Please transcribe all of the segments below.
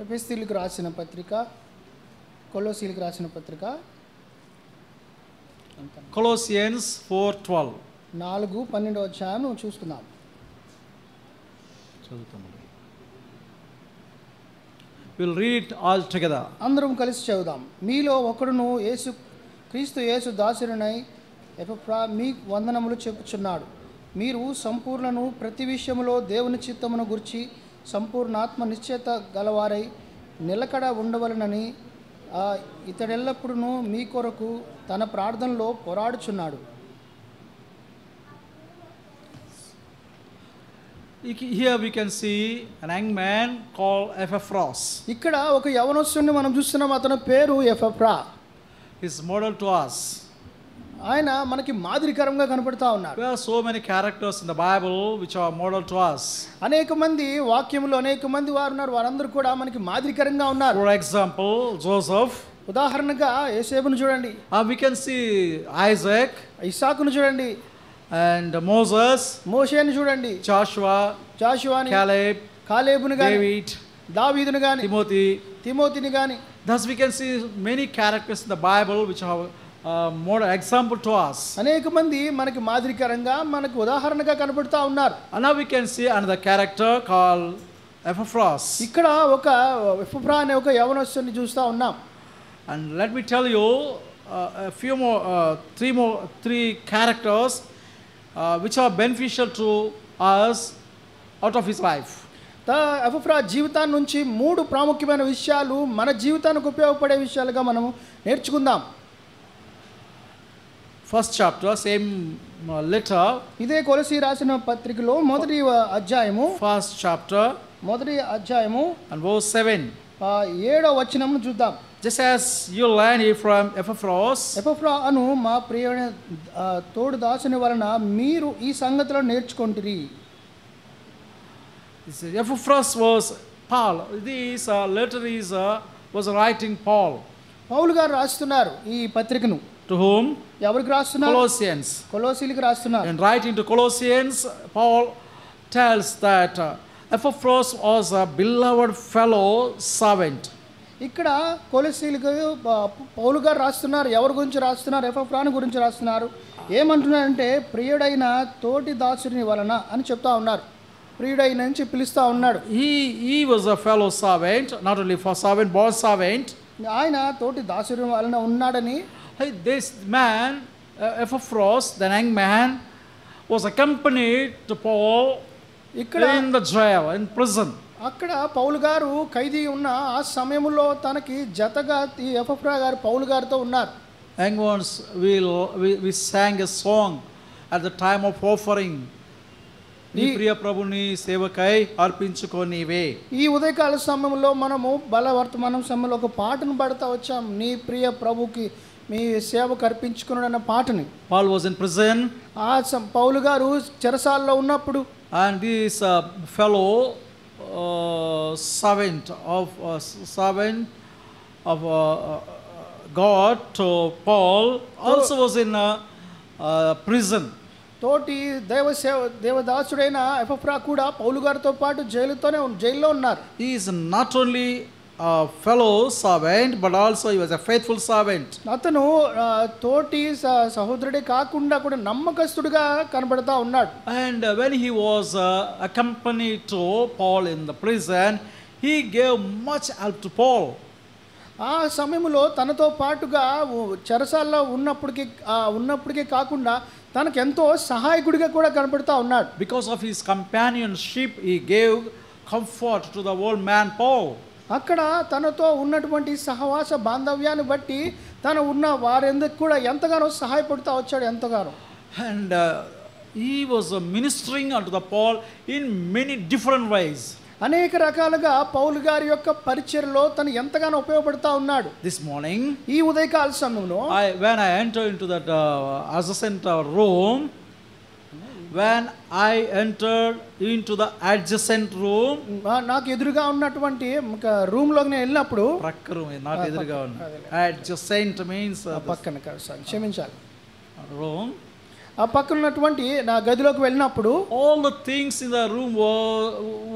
ఎఫెసీయులకు రాసిన పత్రిక, కొలొస్సీయులకు రాసిన పత్రిక Colossians 4:12. 4:12 అధ్యాయం చూస్తున్నాం. We'll read it all together. అందరం కలిసి చదువుదాం. మీలో ఒకడును క్రీస్తు యేసు దాసుడైన ఎపఫ్రా మీ వందనములు చెప్పుచున్నాడు. మీరు సంపూర్ణను ప్రతి విషయములో దేవుని చిత్తమును గురించి సంపూర్ణాత్మ నిశ్చయత గలవారై నిలకడ ఉండవలనని ఇతడెల్లప్పుడూ మీ కొరకు తన ప్రార్థనలో పోరాడుచున్నాడు. Here we can see an young man called Epaphras. ఇక్కడ ఒక యవనస్తుని మనం చూస్తున్నాం. అతని పేరు ఎపఫ్రా. His model to us. ఆయన మనకి మాదిరికరంగా కనపడతా ఉన్నారు. There are so many characters in the Bible which are model to us. అనేక మంది వాక్యములో అనేక మంది వారు ఉన్నారు. వారందరూ కూడా మనకి మాదిరికరంగా ఉన్నారు. For example, Joseph. ఉదాహరణగా యోసేపును చూడండి. We can see Isaac. ఇస్సాకును చూడండి. And Moses. మోషేని చూడండి. జాషువాని, కాలేబును గాని, దావీదును గాని, తిమోతిని గాని. Thus we can see many characters in the Bible which are more example to us. అనేక మంది మనకి మాదిరికరంగా మనకు ఉదాహరణగా కనబడుతూ ఉన్నారు. And now we can see another character called Epaphras. ఇక్కడ ఒక ఎపఫ్రా అనే ఒక యవనస్తుని చూస్తూ ఉన్నాం. And let me tell you a few more, three characters which are beneficial to us out of his life. ఎపఫ్రా జీవితాన్ని నుంచి 3 ప్రాముఖ్యమైన విషయాలు మన జీవితానికి ఉపయోగపడే విషయాలుగా మనము నేర్చుకుందాం. First chapter, same letter. ఇదే కొలొస్సీ రాసిన పత్రికలో మొదటి అధ్యాయము. First chapter. మొదటి అధ్యాయము and verse 7. 7వ వచనమును చూద్దాం. Just as you learn it from Epaphras. ఎపఫ్రా అను మా ప్రియమైన తోడు దాసుని వలన మీరు ఈ సంగతులను నేర్చుకొంటిరి. Epaphras was Paul. This letter was writing Paul. పౌలు గారు రాస్తున్నారు ఈ పత్రికను. To whom? ఎవరికి రాస్తున్నారు? Colossians. కొలొస్సీలకు రాస్తున్నారు. And writing to Colossians, Paul tells that Epaphras was a beloved fellow servant. ఇక్కడ కొలొస్సీలకు పౌలు గారు రాస్తున్నారు. ఎవరి గురించి రాస్తున్నారు? ఎపఫ్రాను గురించి రాస్తున్నారు. ఏమంటున్నారంటే ప్రియుడైన తోటి దాసుని వలన అని చెప్తా ఉన్నారు. ప్రియుడైన నుంచి పిలుస్తూ ఉన్నాడు. He was a fellow servant, not only for servant, born servant. ఆయన తోటి దాసుని వలన ఉన్నాడని. This man, Epaphras, the young man, was accompanied to Paul in the jail, in prison. అక్కడ పౌలు గారు ఖైదీ ఉన్న ఆ సమయంలో తనకి జతగా ఈ ఎపఫ్రా గారు పౌలు గారితో ఉన్నారు. And once we sang a song at the time of offering. నీ ప్రియ ప్రభుని సేవకై అర్పించుకోనివే. ఈ ఉదయకాల సమయంలో మనము బలవర్తమానం సమయంలో ఒక పాటను పాడుతూ వచ్చాం. నీ ప్రియ ప్రభుకి మీ సేవకు అర్పించుకున్నాడు అన్న పాటని. Paul was in prison. పౌలు గారు చెరసాలలో ఉన్నప్పుడు and this fellow servant of God to Paul also was in prison. తోటి దేవదాసుడైన ఎపఫ్రా కూడా పౌలు గారితో పాటు జైల్లో ఉన్నారు. He is not only a fellow servant but also he was a faithful servant. అతను తోటి సహోదరుడే కాకుండా కూడా నమ్మకస్తుడిగా కనబడతా ఉన్నాడు. And when he was accompanied to Paul in the prison, he gave much help to Paul. ఆ సమయంలో తనతో పాటుగా చెరసాలలో ఉన్నప్పటికీ కాకుండా తనకు ఎంతో సహాయకుడిగా కూడా కనబడతా ఉన్నాడు. Because of his companionship he gave comfort to the old man Paul. అక్కడ తనతో ఉన్నటువంటి సహవాస బాంధవ్యాన్ని బట్టి తను ఉన్న వారెందుకు కూడా ఎంతగానో సహాయపడుతూ వచ్చాడు ఎంతగానో. And he was ministering unto the Paul in many different ways. అనేక రకాలుగా పౌలు గారి యొక్క పరిచర్యలో తను ఎంతగానో ఉపయోగపడుతూ ఉన్నాడు. This morning ఈ ఉదయకాల సమయంలో when I entered into that adjacent room, నాకు ఎదురుగా ఉన్నటువంటి రూమ్లోకి నేను వెళ్ళినప్పుడు ప్రక్క రూమ్ నాట్ ఎదురుగా ఉన్న adjacent means పక్కన క్షమించాలి room. ఆ పక్కన ఉన్నటువంటి నా గదిలోకి వెళ్ళినప్పుడు all the things in the room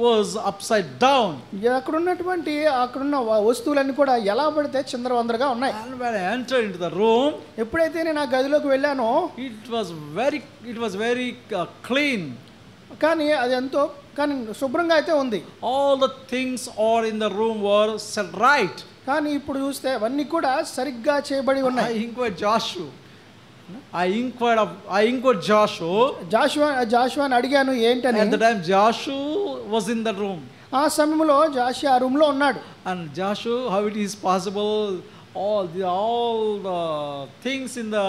was upside down. అక్కడున్న వస్తువులన్నీ కూడా ఎలా పడితే చిందరవందరగా ఉన్నాయి. And when I entered into the room, ఎప్పుడైతే నేను ఆ గదిలోకి వెళ్ళానో it was very clean. కానీ అది ఎంతో కానీ శుభ్రంగా అయితే ఉంది. All the things all in the room were set right. కానీ ఇప్పుడు చూస్తే అవన్నీ కూడా సరిగ్గా చేయబడి ఉన్నాయి. I inquired Joshua. I inquired జాషువాని అడిగాను ఏంటని. At the time Joshua was in the room. ఆ సమయంలో జాషువా ఆ రూమ్ లో ఉన్నాడు. And Joshua, how it is possible all the things in the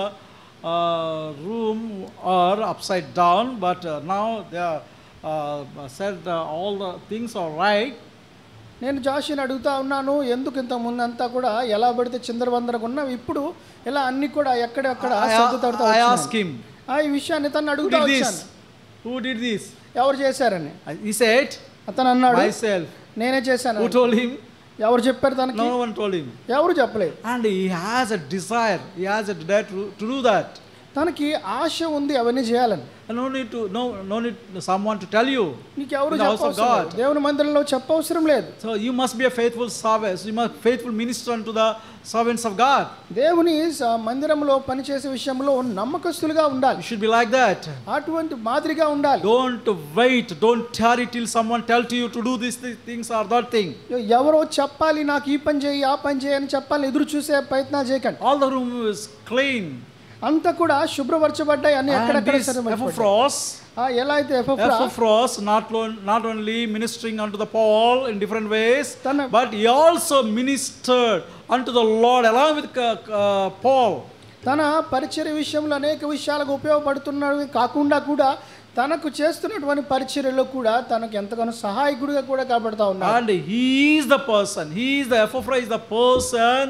room are upside down, but now they are said all the things are right. నేను జాషుని అడుగుతా ఉన్నాను, ఎందుకు ఇంత ముందంతా కూడా ఎలా పడితే చిందరవందరగా ఉన్నావు, ఇప్పుడు ఇలా అన్ని కూడా ఎక్కడెక్కడ సర్దుతడుతూ I asked him, ఈ విషయాన్ని తను అడుగుతా వచ్చాను. Who did this? ఎవరు చేశారని. He said, అతను అన్నాడు, myself. నేనే చేశాను. Who told him? ఎవరు చెప్పారు తనకి? No one told him. ఎవరు చెప్పలేదు. And he has a desire to do that. తనకి ఆశ ఉంది అవన్నీ చేయాలని. No need someone to tell you. నీకు ఎవరు చెప్పవసరం, దేవుని మందిరంలో చెప్పవసరం లేదు. So you must be a faithful servant. You must faithful minister unto the servants of God. దేవుని మందిరంలో పనిచేసే విషయంలో నమ్మకస్తులుగా ఉండాలి. You should be like that. అటువంటి మాదిరిగా ఉండాలి. Don't tarry till someone tell to you to do these things or that thing. ఎవరో చెప్పాలి నాకు ఈ పని చేయి ఆ పని చేయి అని చెప్పాలి ఎదురు చూసే ప్రయత్నాలు చేయకండి. All the room is clean. అంతా కూడా శుభ్రపరచబడ్డాయి అన్ని ఎక్కడెక్కడ ఎలా అయితే Epaphras not only ministering unto the Paul in different ways, but he also ministered unto the Lord along with Paul. తన పరిచర్య విషయంలో అనేక విషయాలకు ఉపయోగపడుతున్నాడు కాకుండా కూడా తనకు చేస్తున్నటువంటి పరిచర్యలో కూడా తనకు ఎంతగానో సహాయకుడిగా కూడా కనబడతా ఉన్నాడు. And he is the Epaphras is the person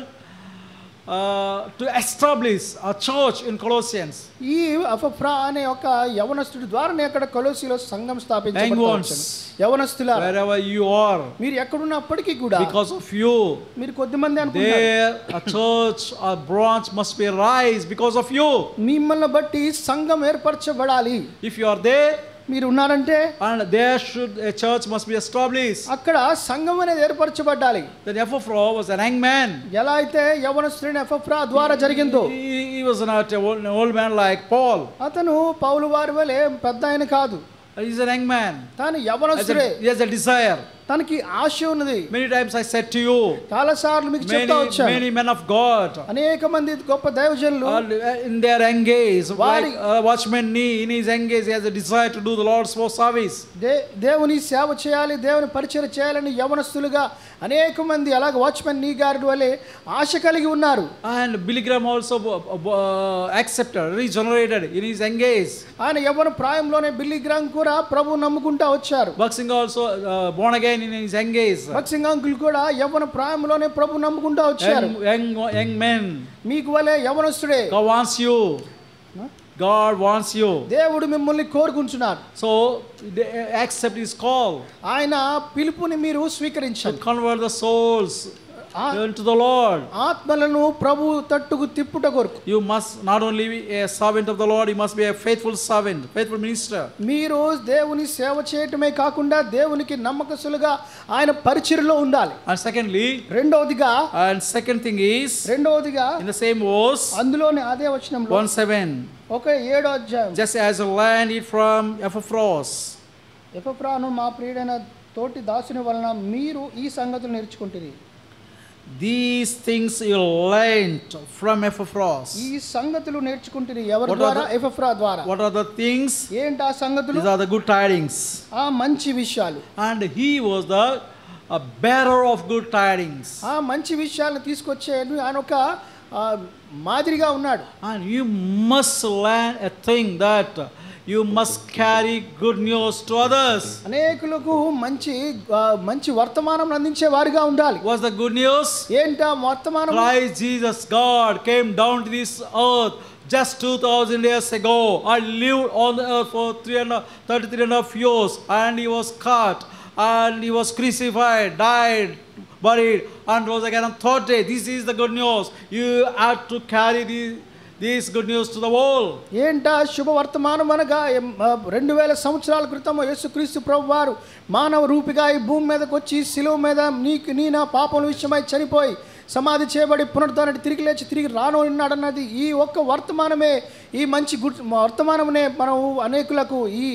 to establish a church in Colossians. ఈ ఎపఫ్రా అనే ఒక యవనస్తుడి ద్వారానే అక్కడ కొలొస్సీలో సంఘం స్థాపించబడింది. యవనస్తులారా, wherever you are, మీరు ఎక్కడున్నప్పటికీ కూడా because of you, మీరు కొద్దిమంది అనుకుంటారు, there a church or branch must be rise because of you. మిమ్మల్ని బట్టి సంఘం ఏర్పరచబడాలి. If you are there, మీరు ఉన్నారంటే, and there should a church must be established. అక్కడ సంఘం అనేది ఏర్పరచబడాలి. Then Epaphras was an young man. ఎలా అయితే యవనస్తుడైన ఎపఫ్రా ద్వారా జరిగిందో, he was not an old man like Paul. అతను పౌలు వారి వలె పెద్ద ఆయన కాదు. He is a young man. తాను యవనస్తుడే. He has a desire. తనకి ఆశ ఉన్నది. Many times I said to you, చాలా సార్లు మీకు చెప్తా వచ్చాను, many men of God, అనేక మంది గొప్ప దైవజనులు in their engage, like watchman Nee in his engage, he has a desire to do the Lord's service. దేవుని సేవ చేయాలి, దేవుని పరిచర్య చేయాలని యవనస్తులుగా అనేక మంది అలాగ వాచ్మెన్ నీ గారి వలె ఆశ కలిగి ఉన్నారు. And Billy Graham also accepted, regenerated in his engage. ఆయన యవ్వన ప్రాయంలోనే బిల్లీ గ్రామ్ కూడా ప్రభు నమ్ముకుంటా వచ్చారు. Buxing also born again in his engage. Boxing uncle కూడా యవ్వన ప్రాయంలోనే ప్రభు నమ్ముకుంటా వచ్చారు. Young men, మీకు వలె యవనస్తుడే. God wants you. God wants you. దేవుడు మిమ్మల్ని కోరుకుంటున్నాడు. So accept his call. ఆయన పిలుపుని మీరు స్వీకరించండి. Convert the souls unto the Lord. ఆత్మలను ప్రభు తట్టుకు తిప్పుట కొరకు. You must not only be a servant of the Lord, you must be a faithful servant, faithful minister. మీరు దేవుని సేవ చేయటమే కాకుండా దేవునికి నమ్మకస్తులుగా ఆయన పరిచర్యలో ఉండాలి. And secondly, రెండోదిగా, and second thing is, రెండోదిగా in the same verse, అందులోనే అదే వచనంలో 1:7, ఒక 7వ అధ్యాయం, just as I learned it from Epaphras. ఎపఫ్రాను మా ప్రియుడైన తోటి దాసుని వలన మీరు ఈ సంగతులు నేర్చుకుంటున్నారు. These things you learned from Epaphras. ఈ సంగతులు నేర్చుకుంటున్నారు ఎవరి ద్వారా? ఎపఫ్రా ద్వారా. What are the things? ఏంటి ఆ సంగతులు? These are the good tidings. ఆ మంచి విషయాలు. And he was the bearer of good tidings. ఆ మంచి విషయాలను తీసుకొచ్చే ఆయన ఒక మాదిరిగా ఉన్నాడు. And you must learn a thing that you must carry good news to others. అనేకులకు మంచి వర్తమానం అందించే వారిగా ఉండాలి. What's the good news? ఏంటా వర్తమానం? Christ Jesus, God came down to this earth just 2000 years ago and lived on the earth for 33.5 years, and he was cut and he was crucified, died, buried, and rose again on third day. This is the good news. You have to carry this good news to the world. ఏంటా శుభవర్తమానం అనగా 2000 సంవత్సరాల క్రితం యేసుక్రీస్తు ప్రభు వారు మానవ రూపిగా ఈ భూమి మీదకి వచ్చి శిలువ మీద నీ నా పాపం విషయమై చనిపోయి సమాధి చేయబడి పునరుద్ధానుడి తిరిగి లేచి తిరిగి రానున్నాడన్నది ఈ ఒక్క వర్తమానమే, ఈ మంచి వర్తమానమే మనం అనేకులకు, ఈ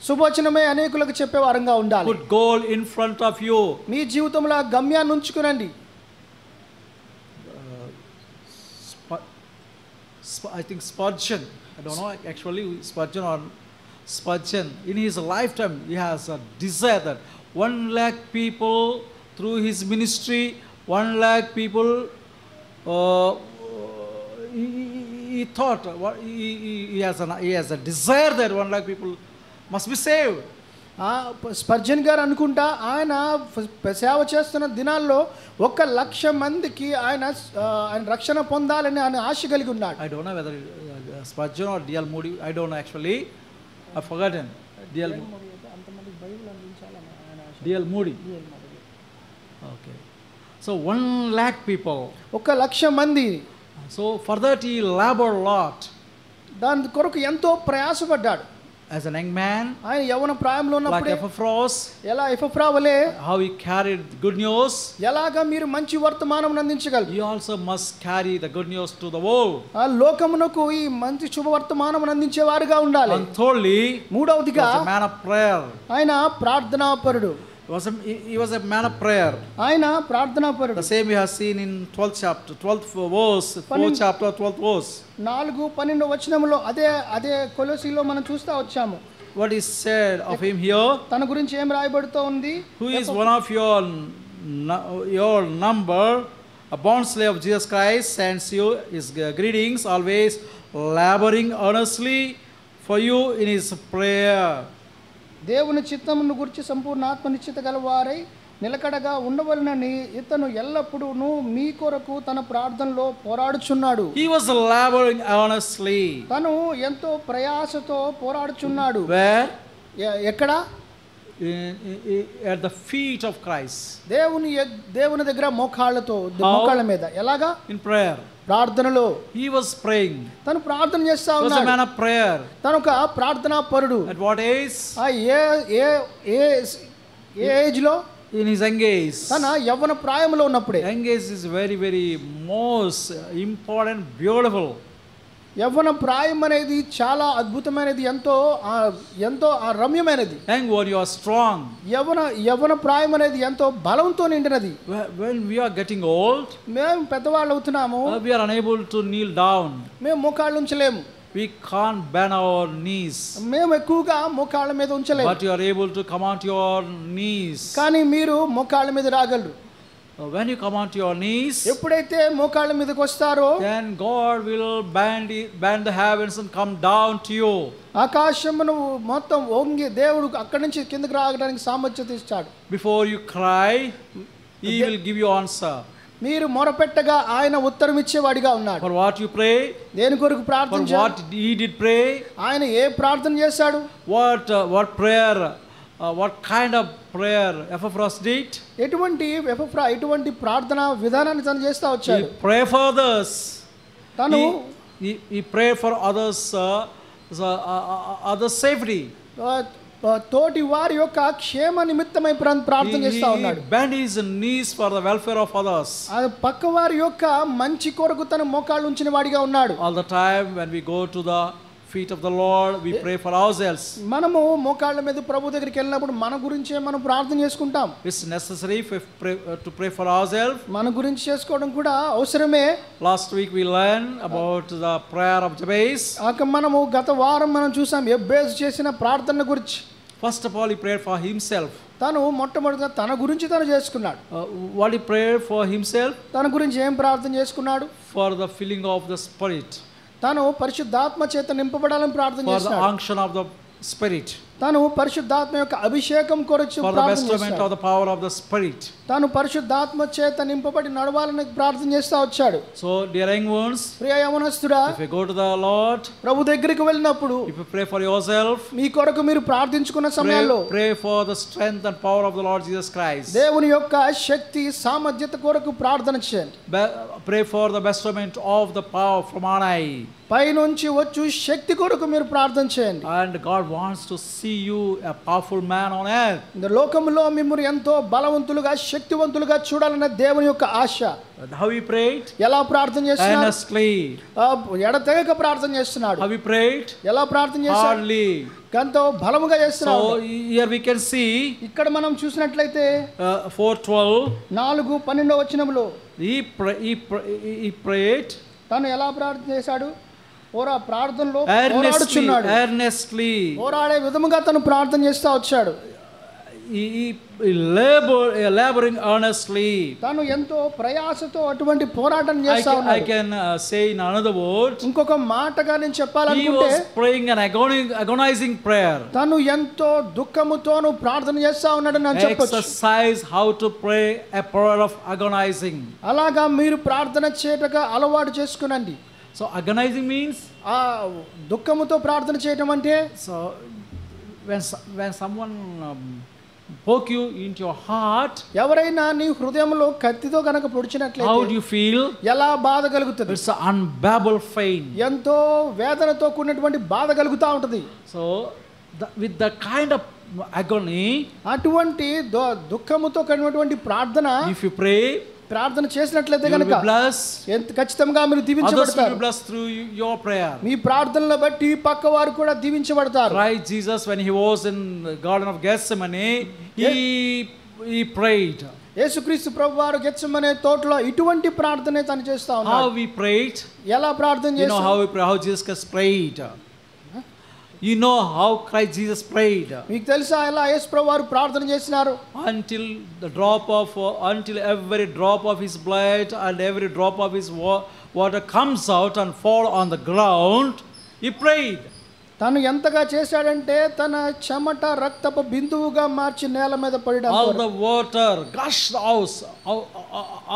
శుభవచనమే అనేకులకు చెప్పే వారంగా ఉండాలి. Put goal in front of you. మీ జీవితంలో గమ్యాన్ని ఉంచుకునండి. I think Spurgeon, I don't know actually Spurgeon, in his lifetime he has a desire that 1 lakh people through his ministry, 1 lakh people, he thought, he has a desire that 1 lakh people must be saved. Spurgeon గారు అనుకుంటా ఆయన సేవ చేస్తున్న దినాల్లో 1,00,000 మందికి ఆయన రక్షణ పొందాలని ఆయన ఆశ కలిగి ఉన్నాడు. I don't know whether Spurgeon or D.L. Moody, I don't know actually, I've forgotten. D.L. Moody. Okay. So 1 lakh people. 1,00,000 మంది. So for that he labored a lot. దాని కొరకు ఎంతో ప్రయాసపడ్డాడు. As an young man, ఆయన యవ్వన ప్రాయంలో ఉన్నప్పుడు like Epaphras, ఎలా ఎపఫ్రావలే how he carried good news, ఎలాగా మీరు మంచి వర్తమానం అందించగలరు, you also must carry the good news to the world. ఆ లోకమునకు ఈ మంచి శుభవర్తమానం అందించేవారుగా ఉండాలి. And thirdly, మూడవదిగా he was a man of prayer. ఆయన ప్రార్థనాపరుడు. He was a man of prayer. ఆయన ప్రార్థనాపరుడు. The same we have seen in 12th chapter, 12th verse, 4th chapter, 12th verse. 4-12 వచనములో అదే కొలొసీలో మనం చూస్తా వచ్చాము. What is said of him here? తన గురించి ఏం రాయబడుతూ ఉంది? Who is one of your number, a bond slave of Jesus Christ, sends you his greetings, always laboring earnestly for you in his prayer. దేవుని చిత్తమును గురించి సంపూర్ణ ఆత్మనిశ్చిత గలవారై నిలకడగా ఉండవలనని ఇతను ఎల్లప్పుడూ మీ కొరకు తన ప్రార్థనలో పోరాడుచున్నాడు. He was laboring earnestly. తను ఎంతో ప్రయాసతో పోరాడుచున్నాడు. Where? ఎక్కడ? At the feet of Christ. దేవుని దగ్గర మోకాళ్ళ మీద. ఎలాగా? In prayer. ప్రార్థనలో. He was praying. తను ప్రార్థన చేస్తా ఉన్నాడు. He was a man of prayer. తను ఒక ప్రార్థనా పరుడు. At what age? A age లో? In his young age. తన యవ్వన ప్రాయంలో ఉన్నప్పుడే. Young age is very very most important, beautiful. యవ్వన ప్రాయం అనేది చాలా అద్భుతమైనది, ఎంతో రమ్యమైనది. Young when you are strong. యవ్వన ప్రాయం అనేది ఎంతో బలంతో నిండినది. When we are getting old, మేము పెద్దవాళ్ళు అవుతున్నాము, we are unable to kneel down. మేము మోకాళ్ళు ఉంచలేము. We can't bend our knees. మేము ఎక్కువగా మోకాళ్ళ మీద ఉంచలేము. But you are able to come onto your knees. కానీ మీరు మోకాళ్ళ మీద రాగలరు. When you come onto your knees, ఎప్పుడైతే మోకాళ్ళ మీదకి వస్తారో, then God will bend the heavens and come down to you. ఆకాశమును మొత్తం వంగి దేవుడు అక్కడి నుంచి కిందకి రావడానికి సామర్థ్యత ఇస్తాడు. Before you cry, he will give you answer. మీరు మొరపెట్టగా ఆయన ఉత్తరం ఇచ్చేవాడిగా ఉన్నాడు. For what you pray, దేని కొరకు ప్రార్థన for what he did pray, ఆయన ఏ ప్రార్థన చేశాడు, what prayer, what kind of prayer Epaphras did, ఎటువంటి ప్రార్థన విధానాన్ని తను చేస్తా వచ్చాడు. He pray for others. తను he pray for others other safety. తోటి వారి యొక్క క్షేమ నిమిత్తమై ప్రార్థన చేస్తా ఉన్నాడు. He bend his knees for the welfare of others. పక్క వారి యొక్క మంచి కొరకు తన మోకాళ్ళు ఉంచిన వాడిగా ఉన్నాడు. All the time when we go to the feet of the Lord, we pray for ourselves. మనము మోకాళ్ళ మీద ప్రభు దగ్గరికి వెళ్ళినప్పుడు మన గురించే మనం ప్రార్థన చేసుకుంటాం. It's necessary to pray for ourselves. మన గురించి చేసుకోవడం కూడా అవసరమే. Last week we learned about the prayer of Jabez. మనము గత వారం మనం చూసాం యెబేసు చేసిన ప్రార్థన గురించి. First of all, he prayed for himself. తను మొట్టమొదటిగా తన గురించి తను చేసుకున్నాడు. What he prayed for himself? తన గురించి ఏం ప్రార్థన చేసుకున్నాడు? For the filling of the Spirit. తను పరిశుద్ధాత్మ చేత నింపబడాలని ప్రార్థన చేశాడు. For the unction of the Spirit. తాను పరిశుద్ధాత్మ యొక్క అభిషేకం కొరకు for the ప్రార్థన bestowment చేశాడు. of the power of the Spirit. తాను పరిశుద్ధాత్మ చేత నింపబడి నడవాలని ప్రార్థన చేస్తూ వచ్చాడు. So, dear young ones, Priya యవనస్తుడా, if you go to the Lord, ప్రభు దగ్గరికి వెళ్ళినప్పుడు if you pray for yourself, మీ కొరకు మీరు ప్రార్థించుకున్న సమయాల్లో pray for the strength and power of the Lord Jesus Christ. దేవుని యొక్క శక్తి సామర్థ్యత కొరకు ప్రార్థన చేయండి. Pray for the bestowment of the power from on high. పైనుంచి వచ్చు శక్తి కొరకు మీరు ప్రార్థన చేయండి. And God wants to see you a powerful man on earth. இந்த లోకములో మిమ్మల్ని ఎంతో బలవంతులుగా శక్తివంతులుగా చూడాలన్న దేవుని యొక్క ఆశ. And how he prayed? ఎలా ప్రార్థన చేస్తున్నాడు? Earnestly. ఎడతెగక ప్రార్థన చేస్తున్నాడు. How he prayed? ఎలా ప్రార్థన చేస్తున్నాడు? Hardly. ఎంతో బలముగా చేస్తున్నాడు. So here we can see ఇక్కడ మనం చూసినట్లయితే 4:12. 4:12 వచనములో He prayed తను ఎలా ప్రార్థన చేశాడు? ప్రార్థనలో earnestly. పోరాడుచున్నాడు. Earnestly. పోరాడే విధముగా తను ప్రార్థన చేస్తూ వచ్చాడు. Laboring earnestly. తను ఎంతో ప్రయాసతో అటువంటి పోరాటం చేస్తా I ఉన్నాడు. can say in another word, ఇంకొక మాటగా నేను he చెప్పాలనుకుంటే was praying an agonizing prayer. తను ఎంతో దుఃఖముతోను ప్రార్థన చేస్తా ఉన్నాడు నేను చెప్పొచ్చు. Exercise how to pray a prayer of agonizing. అలాగా మీరు ప్రార్థన చేయటగా అలవాటు చేసుకునండి. So agonizing means, ఆ దుఃఖముతో ప్రార్థన చేయటం అంటే, so when someone poke you into your heart, ఎవరైనా నీ హృదయంలో కత్తితో గనక పొడిచినట్లయితే how do you feel? ఎలా బాధ కలుగుతుంది? It's an unbearable pain. ఎంతో వేదనతో కూడినటువంటి బాధ కలుగుతూ ఉంటుంది. So with the kind of agony, అటువంటి దుఃఖముతో కూడినటువంటి ప్రార్థన if you pray, ప్రార్థన చేసినట్లయితే you will కనుక be blessed. ఎంత ఖచ్చితంగా మీరు Others will దీవించబడతారు. be blessed through your prayer. మీ ప్రార్థనలను బట్టి పక్క వారు కూడా దీవించబడతారు. Right, Jesus, when he was in the Garden of Gethsemane, he prayed. యేసుక్రీస్తు ప్రభువారు గెత్సెమనే తోటలో ఇటువంటి ప్రార్థనే తను చేస్తా How ఉన్నాడు. we prayed? ఎలా ప్రార్థన You know how చేశాడు? we pray, how Jesus prayed. You know how Christ Jesus prayed. మీకు తెలుసా ఎలా యేసు ప్రభువారు ప్రార్థన చేసినారు? Until every drop of his blood and every drop of his water comes out and fall on the ground, he prayed. తను ఎంతగా చేశాడంటే తన చెమట రక్తపు బిందువుగా మార్చి నేల మీద పడడం. All the water gushed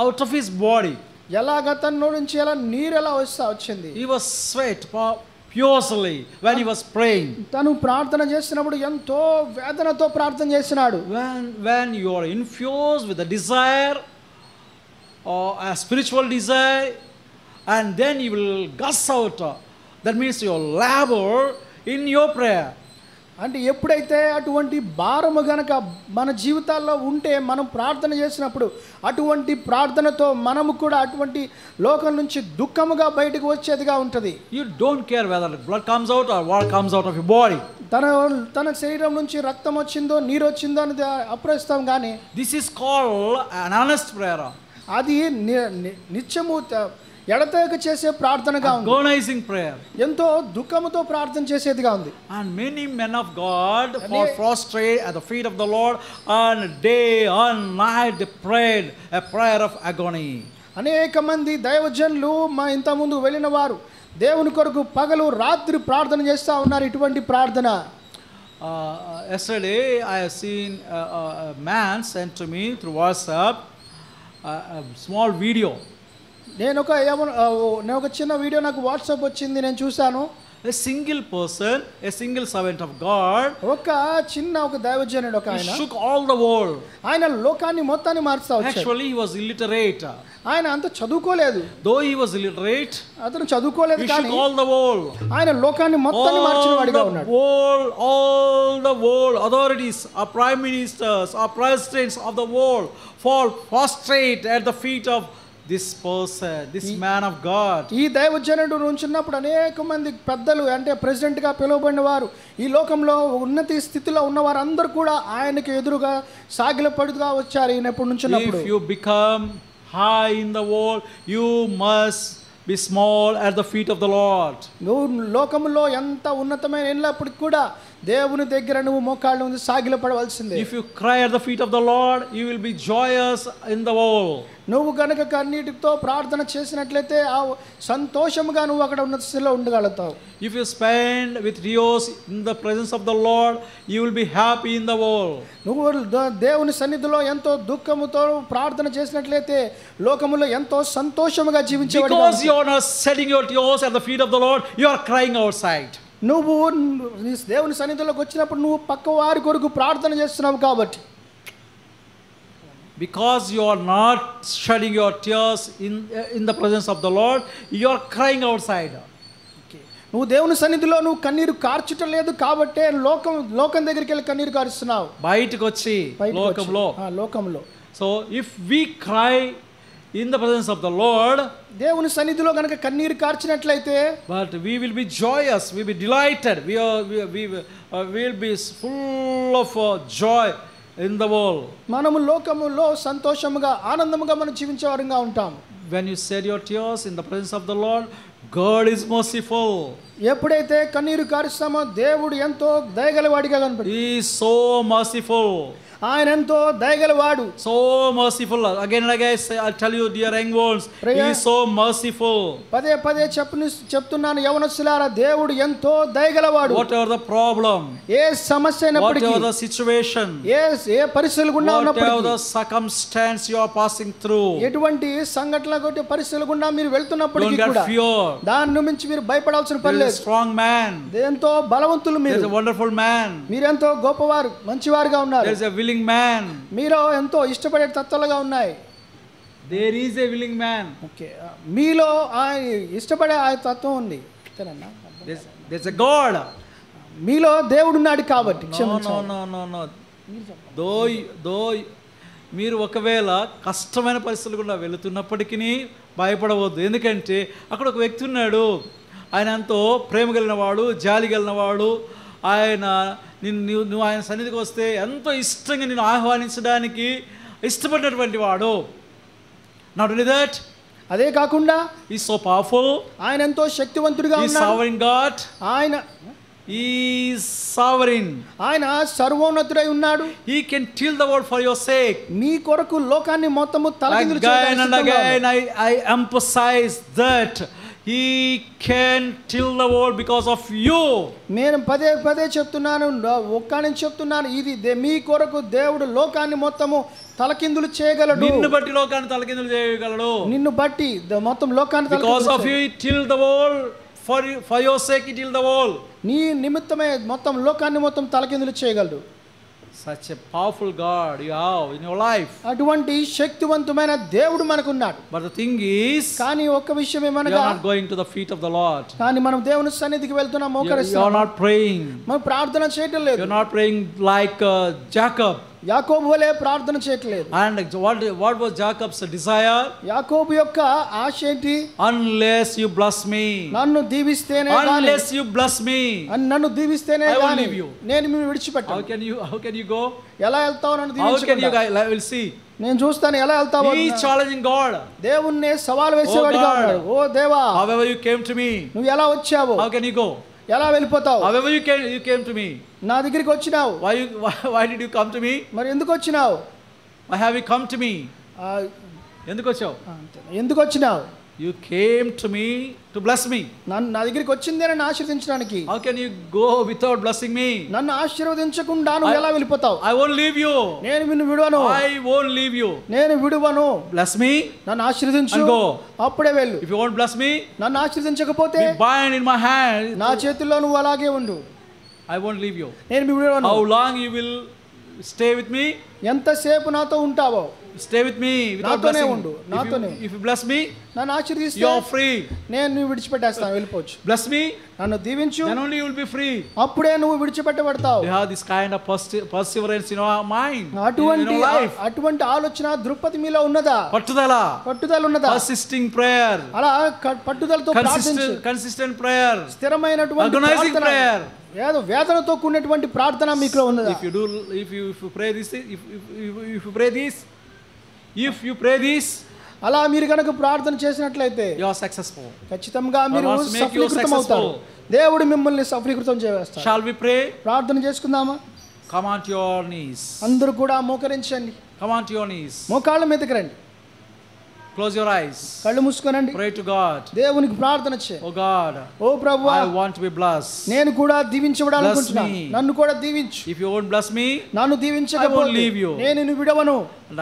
out of his body. ఎలాగ తన నుంచి ఎలా నీరు ఎలా వచ్చింది? He was sweat furiously when he was praying. తను ప్రార్థన చేసినప్పుడు ఎంతో వేదనతో ప్రార్థన చేసినాడు. When you are infused with a desire or a spiritual desire, and then you will gush out, that means your labor in your prayer. అంటే ఎప్పుడైతే అటువంటి భారము గనక మన జీవితాల్లో ఉంటే మనం ప్రార్థన చేసినప్పుడు అటువంటి ప్రార్థనతో మనము కూడా అటువంటి లోకం నుంచి దుఃఖముగా బయటకు వచ్చేదిగా ఉంటుంది. You don't care whether blood comes out or what comes out of your body. తన శరీరం నుంచి రక్తం వచ్చిందో నీరు వచ్చిందో అనేది అప్రస్తుతం కానీ This is called an honest prayer. అది నిత్యము ఎడతెగక చేసే ప్రార్థనగా ఉంది. Agonizing prayer. ఎంతో దుఃఖముతో ప్రార్థన చేసేదిగా ఉంది. And many men of God fall prostrate at the feet of the Lord, and day and night they prayed a prayer of agony. అనేక మంది దైవజనులు ఇంత ముందు వెళ్ళిన వారు దేవుని కొరకు పగలు రాత్రి ప్రార్థన చేస్తూ ఉన్నారు. ఇటువంటి ప్రార్థన. Yesterday I have seen a man sent to me through WhatsApp a small video. నేను ఒక చిన్న వీడియో నాకు వాట్సాప్ వచ్చింది, నేను చూశాను. A single person, a single servant of God, ఒక దైవజనుడు ఒక ఆయన shook all the world. ఆయన లోకాన్ని మొత్తాన్ని మార్చుతా వచ్చాడు. Actually he was illiterate. ఆయన అంత చదువుకోలేదు. Though he was illiterate, అతను చదువుకోలేదు he కానీ shook all the world. ఆయన లోకాన్ని మొత్తాన్ని మార్చిన వాడిగా ఉన్నాడు. All the world authorities, our prime ministers, our presidents of the world fall prostrate at the feet of this person, this man of God. ఈ దైవజనుడు నుంచున్నప్పుడు అనేక మంది పెద్దలు అంటే ప్రెసిడెంట్ గా పిలువబడిన వారు ఈ లోకంలో ఉన్నత స్థితిలో ఉన్నవారు అందరూ కూడా ఆయనకి ఎదురుగా సాగిలపడుగా వచ్చారు. ఈయన ఎప్పుడు నుంచున్నప్పుడు If you become high in the world, you must be small at the feet of the Lord. నువ్వు లోకములో ఎంత ఉన్నతమైన ఎన్నప్పటికీ కూడా దేవుని దగ్గర నువ్వు మోకాళ్ళ ముందు సాగిలపడవలసిందే. If you cry at the feet of the Lord, you will be joyous in the world. నువ్వు గనుక కన్నీటితో ప్రార్థన చేసినట్లయితే ఆ సంతోషముగా నువ్వు అక్కడ ఉన్న స్థితిలో ఉండగలుగుతావు. If you spend with tears in the presence of the Lord, you will be happy in the world. నువ్వు దేవుని సన్నిధిలో ఎంతో దుఃఖముతో ప్రార్థన చేసినట్లయితే లోకములో ఎంతో సంతోషముగా జీవించేవాడు. Because you are not shedding your tears at the feet of the Lord, you are crying outside. నువ్వు దేవుని సన్నిధిలోకి వచ్చినప్పుడు నువ్వు పక్క వారి కొరకు ప్రార్థన చేస్తున్నావు కాబట్టి. Because you are not shedding your tears in the presence of the Lord, you are crying outside. నువ్వు దేవుని సన్నిధిలో నువ్వు కన్నీరు కార్చటం లేదు కాబట్టి లోకం దగ్గరికి వెళ్ళి కన్నీరు కారుస్తున్నావు. బయటకు వచ్చి లోకంలో. So if we cry in the presence of the Lord, దేవుని సన్నిధిలో గనుక కన్నీరు కార్చినట్లయితే, but we will be joyous, we will be delighted, we will be full of joy in the world. మనము లోకములో సంతోషముగా ఆనందముగా మనం జీవించేవారుగా ఉంటాం. When you shed your tears in the presence of the Lord, God is merciful. ఎప్పుడైతే కన్నీరు కారుస్తామో దేవుడు ఎంతో దయగలవాడిగా కనపడి. He is so merciful. ఆయన ఎంతో దయగలవాడు. So merciful. Again and again I tell you, dear young ones, He is so merciful. పదే పదే చెప్తున్నాను యవనస్తులారా, దేవుడు ఎంతో దయగలవాడు. Whatever the problem, ఏ సమస్య అయినప్పటికీ, whatever the situation, ఏ పరిస్థితులు గుండా ఉన్నప్పటికీ, whatever the circumstance you are passing through, ఎటువంటి సంఘటనలు పరిస్థితుల గుండా మీరు వెళ్తున్నప్పటికీ కూడా దాని నుంచి మీరు భయపడాల్సిన పని లేదు. Strong man, ఎంతో బలవంతులు మీరు. There is a wonderful man, మీరు ఎంతో గొప్పవారు, మంచివారుగా ఉన్నారు. There is a willing man, మీరు ఎంతో ఇష్టపడే తత్వాలుగా ఉన్నాయి. There is a willing man. Okay, మీలో ఇష్టపడే ఆ తత్వం ఉంది. There's a God. మీలో దేవుడు ఉన్నాడు కాబట్టి క్షమించండి. No. Though మీరు ఒకవేళ కష్టమైన పరిస్థితులు గుండా వెళుతున్నప్పటికీ భయపడవద్దు. ఎందుకంటే అక్కడ ఒక వ్యక్తి ఉన్నాడు, ఆయన ఎంతో ప్రేమ కలిగిన వాడు, జాలి కలిగిన వాడు. ఆయన నువ్వు ఆయన సన్నిధికి వస్తే ఎంతో ఇష్టంగా నిన్ను ఆహ్వానించడానికి ఇష్టపడినటువంటి వాడు. నాట్ ఓన్లీ దట్, అదే కాకుండా He is so powerful. ఆయన ఎంతో శక్తివంతుడిగా ఉన్నాడు. He is sovereign God. He is sovereign. ఆయన సర్వోన్నతుడై ఉన్నాడు. He can till the world for your sake. మీ కొరకు లోకాన్ని మొత్తము తలకిందులు చేయడానికి. Again and again I emphasize that He can till the world because of you. నేను పదే పదే చెప్తున్నాను, ఒక్కనే చెప్తున్నాను, ఇది మీ కొరకు దేవుడు లోకాన్ని మొత్తము తలకిందులు చేయగలడు. నిన్ను బట్టి లోకాన్ని తలకిందులు చేయగలడు. నిన్ను బట్టి మొత్తం లోకాన్ని because of you till the world, for your sake he till the world. నీ నిమిత్తమే మొత్తం లోకాన్ని మొత్తం తలకిందులు చేయగలడు. Such a powerful God you have in your life. అటువంటి శక్తివంతమైన దేవుడు మనకున్నాడు. But the thing is, కానీ ఒక్క విషయం ఏమనగా, you are not going to the feet of the Lord. కానీ మనం దేవుని సన్నిధికి వెళ్తున్నాం, మోకరిస్తున్నాం. You are not praying. మనం ప్రార్థన చేయటం లేదు. You are not praying like Jacob. యాకోబు వలె ప్రార్థన చేయట్లేదు. And what was Jacob's desire? యాకోబు యొక్క ఆశ ఏంటి? Unless you bless me. నన్ను దీవిస్తేనే గాని, unless you bless me, నన్ను దీవిస్తేనే గాని నేను నిన్ను విడిచిపెట్టను. How can you go? ఎలా వెళ్తావు నన్ను దీవించకుండా? How can you? I will see. నేను చూస్తాను ఎలా వెళ్తావో. He is challenging God. దేవుణ్ణి సవాల్ వేసేవాడిగా ఉన్నాడు. ఓ దేవా, however you came to me, నువ్వు ఎలా వచ్చావు? how can you go? ఎలా వెళ్ళిపోతావు? however you came to me, నా దగ్గరికి వచ్చినావు. why did you come to me? మరి ఎందుకు వచ్చినావు? why have you come to me? ఎందుకు వచ్చావు? ఎందుకు వచ్చినావు? You came to me to bless me. నా దగ్గరికి వచ్చిందే నన్ను ఆశీర్వదించడానికి. How can you go without blessing me? నన్ను ఆశీర్వదించకుండా నువ్వు ఎలా వెళ్ళిపోతావు? I won't leave you. నేను నిన్ను విడువను. I won't leave you. నేను విడువను. Bless me. నన్ను ఆశీర్వదించు. And go. అప్పుడే వెళ్ళు. If you won't bless me, నన్ను ఆశీర్వదించకపోతే be bind in my hand. నా చేతుల్లో నువ్వు అలాగే ఉండు. I won't leave you. నేను విడువను. How long you will stay with me? ఎంతసేపు నాతో ఉంటావో. Stay with me without blessing. If you bless me, నన్ను ఆశీర్వదిస్తే you are free. నేను నువ్వు విడిచిపెట్టేస్తాను, వెళ్ళిపోవచ్చు. Bless me, నన్ను దీవించు, then only you will be free. అప్పుడే నువ్వు విడిచిపెట్టబడతావు. You have this kind of perseverance in your mind. అటువంటి ఆలోచన దృక్పథి మీలో ఉన్నదా? పట్టుదల ఉన్నదా? Persisting prayer. అలా పట్టుదలతో ప్రార్థించు. Consistent prayer. స్థిరమైనటువంటి agonizing prayer. ఏదో వేదనతో కూడినటువంటి ప్రార్థన మీలో ఉన్నదా? If you pray this, if you pray this, అలా మీరు కనుక ప్రార్థన చేసినట్లయితే you are successful. ఖచ్చితంగా మీరు wants to make you సఫలీకృతం అవుతారు. దేవుడు మిమ్మల్ని సఫలీకృతం చేస్తారు. Shall we pray? ప్రార్థన చేసుకుందామా? Come on to your knees. అందరూ కూడా మోకరించండి. Come on to your knees. మోకాళ్ళ మీదకి రండి. Close your eyes. కళ్ళు మూసుకోనండి. Pray to God. దేవునికి ప్రార్థన చేయండి. Oh God, ఓ ప్రభువా, I want to be blessed. నేను కూడా దీవించబడాలనుకుంటున్నాను. Bless me. నన్ను కూడా దీవించు. If you won't bless me, నన్ను I won't దీవించకపోతే leave you. నేను నిన్ను విడవను. and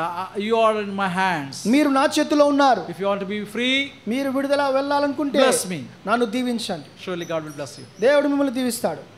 you are in my hands. మీరు నా చేతిలో ఉన్నారు. If you want to be free, మీరు విడుదల వెళ్ళాలనుకుంటే bless me. నన్ను దీవించండి. Surely God will bless you. దేవుడు మిమ్మల్ని దీవిస్తాడు.